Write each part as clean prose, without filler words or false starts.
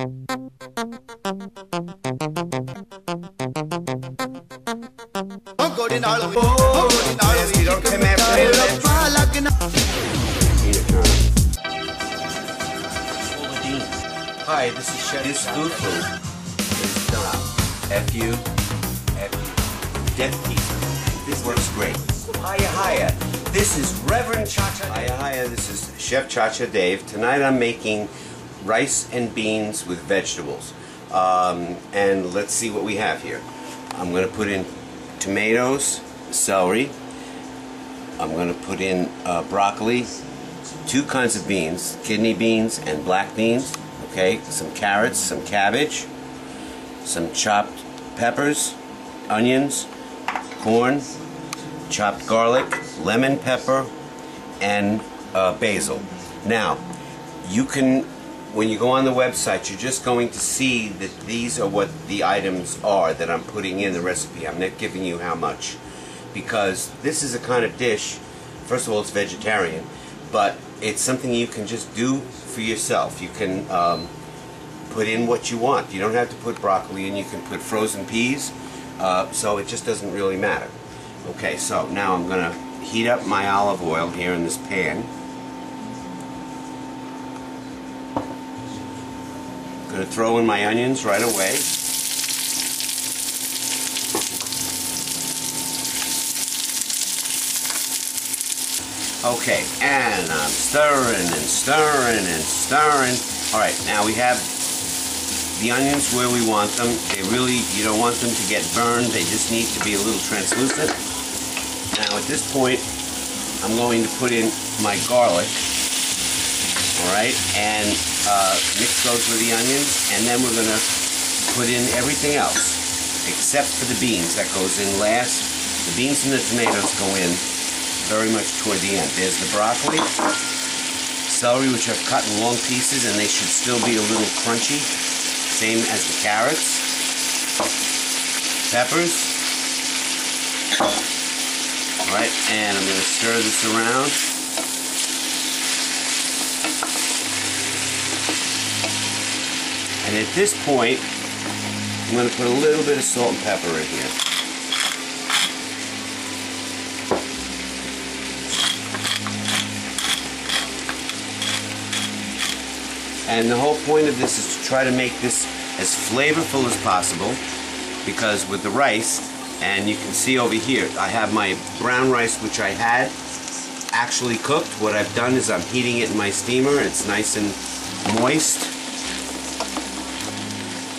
Hi, this is Chef. This food is done. F-U, Death Pizza. This works great. Hiya. This is Reverend Cha-Cha. Hiya. This is Chef Cha-Cha Dave. Tonight I'm making rice and beans with vegetables. And let's see what we have here. I'm going to put in tomatoes, celery. I'm going to put in broccoli, 2 kinds of beans, kidney beans and black beans. Okay, some carrots, some cabbage, some chopped peppers, onions, corn, chopped garlic, lemon pepper, and basil. Now, you can, when you go on the website, you're just going to see that these are what the items are that I'm putting in the recipe. I'm not giving you how much, because this is a kind of dish, first of all, it's vegetarian, but it's something you can just do for yourself. You can put in what you want. You don't have to put broccoli in. You can put frozen peas, so it just doesn't really matter. Okay, so now I'm going to heat up my olive oil here in this pan. I'm going to throw in my onions right away. Okay, and I'm stirring and stirring and stirring. Alright, now we have the onions where we want them. They really, you don't want them to get burned. They just need to be a little translucent. Now at this point, I'm going to put in my garlic. Alright, and mix those with the onions. And then we're going to put in everything else, except for the beans. That goes in last. The beans and the tomatoes go in very much toward the end. There's the broccoli, celery, which I've cut in long pieces, and they should still be a little crunchy. Same as the carrots, peppers. All right, and I'm going to stir this around. And at this point, I'm going to put a little bit of salt and pepper in here. And the whole point of this is to try to make this as flavorful as possible, because with the rice, and you can see over here, I have my brown rice, which I had actually cooked. What I've done is I'm heating it in my steamer. It's nice and moist.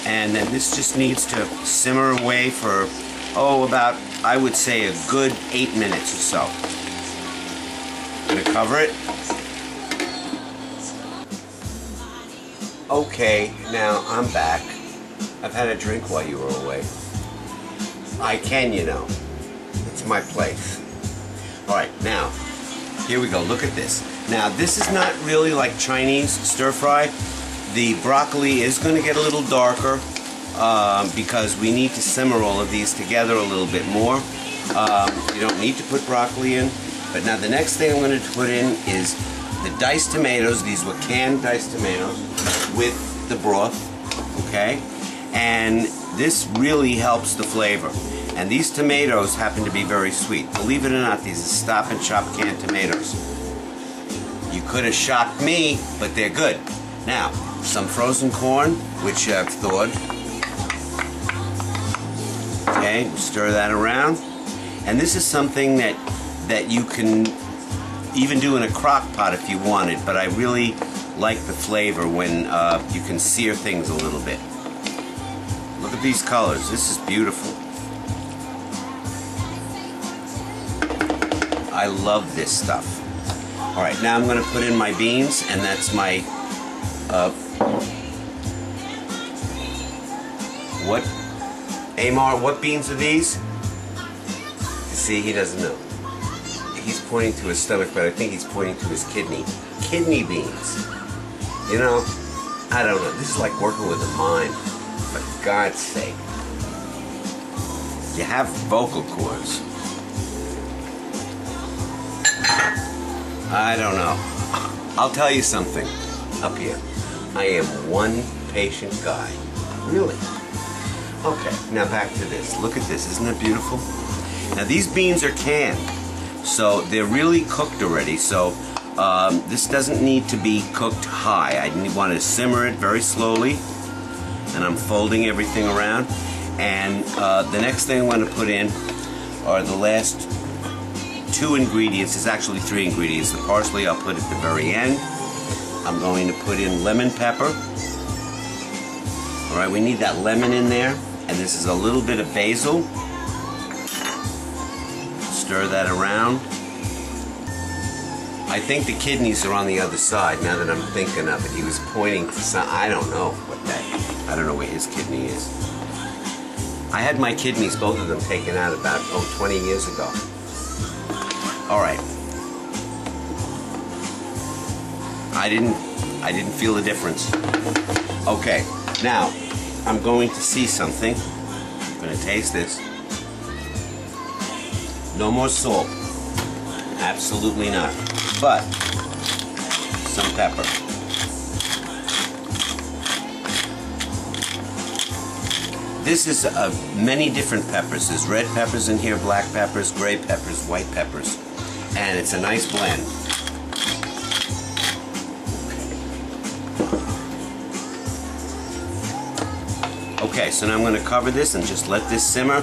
And then this just needs to simmer away for, about, I would say, a good 8 minutes or so. I'm going to cover it. Okay, now I'm back. I've had a drink while you were away. I can, you know. It's my place. Alright, now, here we go. Look at this. Now, this is not really like Chinese stir-fry. The broccoli is going to get a little darker because we need to simmer all of these together a little bit more. You don't need to put broccoli in. But now the next thing I'm going to put in is the diced tomatoes. These were canned diced tomatoes with the broth, okay? And this really helps the flavor. And these tomatoes happen to be very sweet. Believe it or not, these are Stop and Shop canned tomatoes. You could have shocked me, but they're good. Now, some frozen corn, which I've thawed. Okay, stir that around. And this is something that you can even do in a crock pot if you wanted, but I really like the flavor when you can sear things a little bit. Look at these colors. This is beautiful. I love this stuff. Alright, now I'm going to put in my beans, and that's my Amar, what beans are these? You see, he doesn't know. He's pointing to his stomach, but I think he's pointing to his kidney. Kidney beans. You know, I don't know. This is like working with a mind. For God's sake. You have vocal cords. I don't know. I'll tell you something up here. I am one patient guy. Really. Okay, now back to this. Look at this. Isn't that beautiful? Now these beans are canned, so they're really cooked already. So this doesn't need to be cooked high. I want to simmer it very slowly. And I'm folding everything around. And the next thing I want to put in are the last 2 ingredients. It's actually 3 ingredients. The parsley I'll put at the very end. I'm going to put in lemon pepper. Alright, we need that lemon in there. And this is a little bit of basil. Stir that around. I think the kidneys are on the other side now that I'm thinking of it. He was pointing to some, I don't know I don't know where his kidney is. I had my kidneys, both of them, taken out about 20 years ago. Alright. I didn't feel the difference. Okay, now I'm going to see something. I'm going to taste this. No more salt. Absolutely not. But some pepper. This is many different peppers. There's red peppers in here, black peppers, gray peppers, white peppers. And it's a nice blend. Okay, so now I'm going to cover this and just let this simmer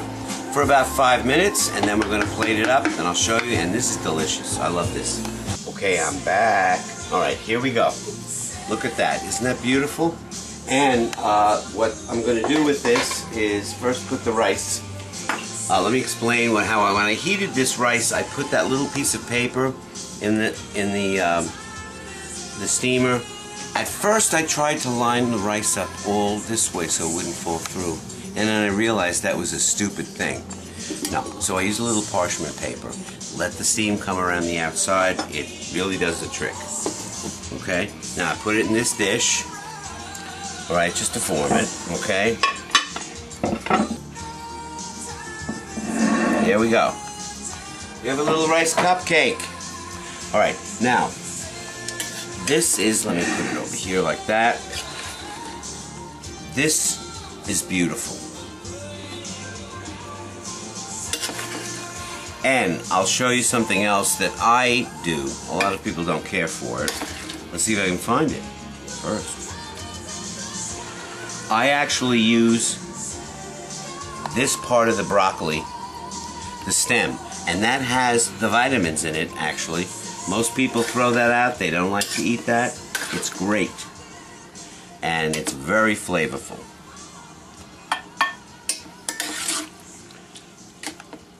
for about 5 minutes, and then we're going to plate it up, and I'll show you, and this is delicious. I love this. Okay, I'm back. Alright, here we go. Look at that. Isn't that beautiful? And what I'm going to do with this is first put the rice. Let me explain when I heated this rice, I put that little piece of paper in the steamer. At first I tried to line the rice up all this way so it wouldn't fall through, and then I realized that was a stupid thing. No, so I used a little parchment paper. Let the steam come around the outside. It really does the trick. Okay, now I put it in this dish. Alright, just to form it. Okay. Here we go. We have a little rice cupcake. Alright, now this is, let me put it over here like that. This is beautiful. And I'll show you something else that I do. A lot of people don't care for it. Let's see if I can find it first. I actually use this part of the broccoli, the stem, and that has the vitamins in it, actually. Most people throw that out. They don't like to eat that. It's great. And it's very flavorful.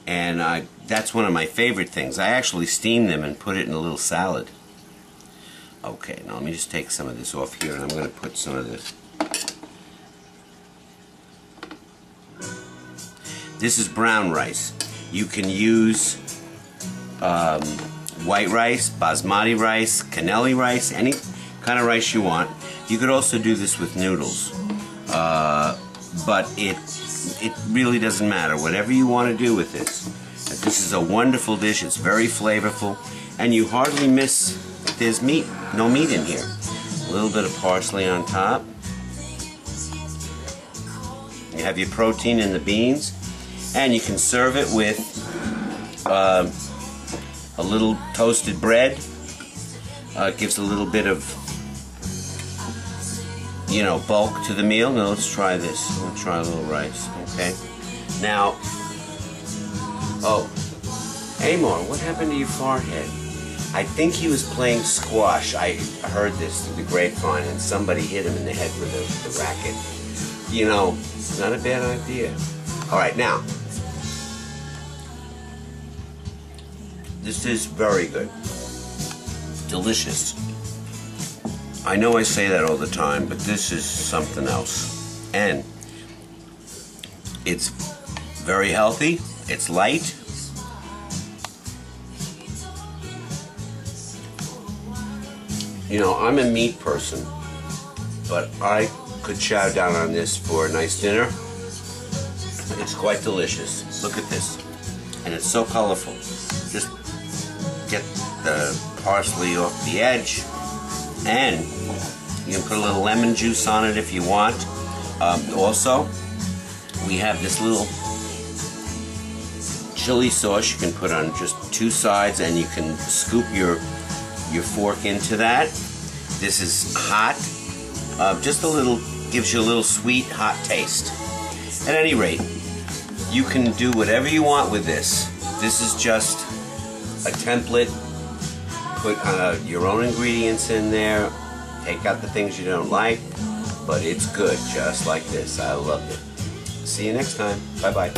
And that's one of my favorite things. I actually steam them and put it in a little salad. Okay, now let me just take some of this off here, and I'm going to put some of this. This is brown rice. You can use white rice, basmati rice, canelli rice, any kind of rice you want. You could also do this with noodles, but it really doesn't matter. Whatever you want to do with this. This is a wonderful dish. It's very flavorful, and you hardly miss. There's meat, no meat in here. A little bit of parsley on top. You have your protein in the beans, and you can serve it with a little toasted bread. It gives a little bit of, you know, bulk to the meal. Now let's try this. We'll try a little rice. Okay. Now, oh, Amor, what happened to your forehead? I think he was playing squash. I heard this through the grapevine, and somebody hit him in the head with the racket. You know, it's not a bad idea. All right, now, this is very good. Delicious. I know I say that all the time, but this is something else. And it's very healthy. It's light. You know, I'm a meat person, but I could chow down on this for a nice dinner. It's quite delicious. Look at this. And it's so colorful. Just get the parsley off the edge, and You can put a little lemon juice on it if you want. Also, we have this little chili sauce you can put on just 2 sides, and you can scoop your fork into that. This is hot. Just a little, gives you a little sweet, hot taste. At any rate, you can do whatever you want with this. This is just a template. Put your own ingredients in there. Take out the things you don't like, but it's good just like this. I loved it. See you next time. Bye-bye.